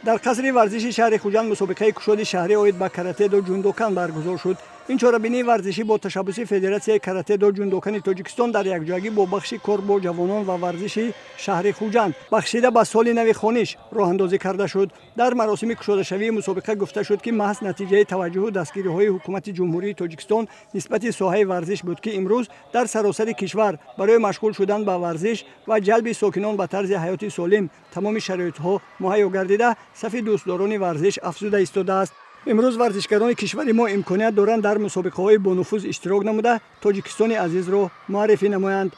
در قصر ورزشی شهر خوجند مسابقه کشاد شهری اوید با کاراته دو جوندوکان برگزار شد. این چهاربینی ورزشی با تشبث فدراسیون کاراته دو جوندوکان تاجیکستان در یکجایی با بخش کار با جوانان و ورزشی شهر خوجند بخشیده به سال نو خانش راه اندازی کرده شد. در مراسم کشادشوی مسابقه گفته شد که محض نتیجه توجه و دستگیری‌های حکومت جمهوری تاجیکستان نسبت ساحه ورزش بود که امروز در سراسر کشور برای مشغول شدن به ورزش و جلب ساکنان به طرز حیات سالم تمام شرایط‌ها مهیا گردیده صف دوستداران ورزش افزوده ایستاده است. امروز ورزشکاران کشور ما امکانیت دارند در مسابقه‌های با نفوذ اشتراک نموده تاجیکستان عزیز را معرفی نمایند.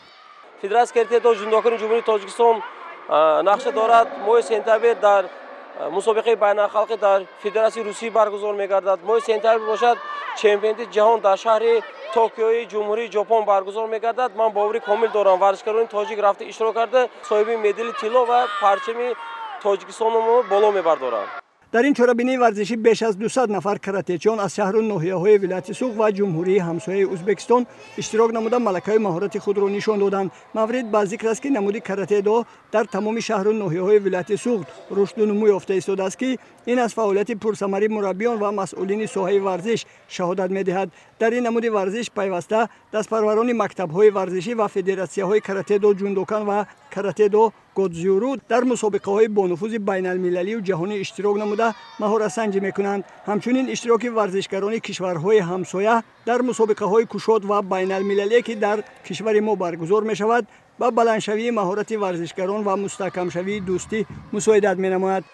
فدراسیون کاراته دو جوندوکان جمهوری تاجیکستان نقش دارد. ماه سپتامبر در مسابقه بین‌المللی در فدراسیون روسی برگزار می‌گردد. ماه سپتامبر باشد چمپیونات جهان در شهر توکیوی جمهوری ژاپن برگزار می‌گردد. من باوری کامل دارم ورزشکاران تاجیک رفته اشتراک کرده صاحب مدال طلا و پرچم تاجیکستان را بالا می‌بردارند. در این چهاربینی ورزشی بیش از 200 نفر کراته‌چیان از شهر و ناحیه‌های ولایت سوق و جمهوری همسایه ازبکستان اشتراک نموده ملکه مهارت خود را نشان دادند. مورد به ذکر است که نمود کاراته دو در تمام شهر و ناحیه‌های ولایت سوق رشد و نمو یافته ایستاده است که این از فعالیت پرثمره مربیان و مسئولین ساحه ورزش شهادت می‌دهد. در این نمود ورزش پیوسته دستپروران مکتب‌های ورزشی و فدراسیون‌های کاراته دو جوندوکان و کاراته دو گودزیورو در مسابقه‌های با نفوذ بین‌المللی و جهانی اشتراک نموده مهارت سنجی می‌کنند. همچنین اشتراک ورزشکاران کشورهای همسایه در مسابقه‌های کشاد و بین‌المللی که در کشور ما برگزار می‌شود با بلندشوی مهارت ورزشکاران و مستحکم شوی دوستی مساعدت می‌نماید.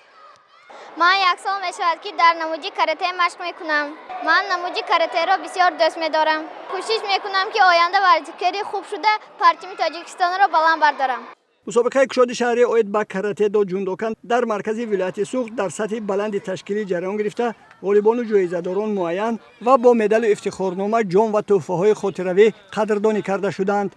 من یک سال می‌شود که در نمودی کاراته مشق می‌کنم. من نمودی کاراته را بسیار دوست می‌دارم. کوشش می‌کنم که آینده ورزشکاری خوب شده پرچم تاجیکستان را بلند بردارم. مسابقه کشاد شهری اوید با کاراته دو جوندوکان در مرکز ولایت سوق در سطح بلند تشکیلی جریان گرفته غالبان و جایزه‌داران معین و با مدال افتخارنامه جام و تحفه‌های خاطروی قدردانی کرده شدند.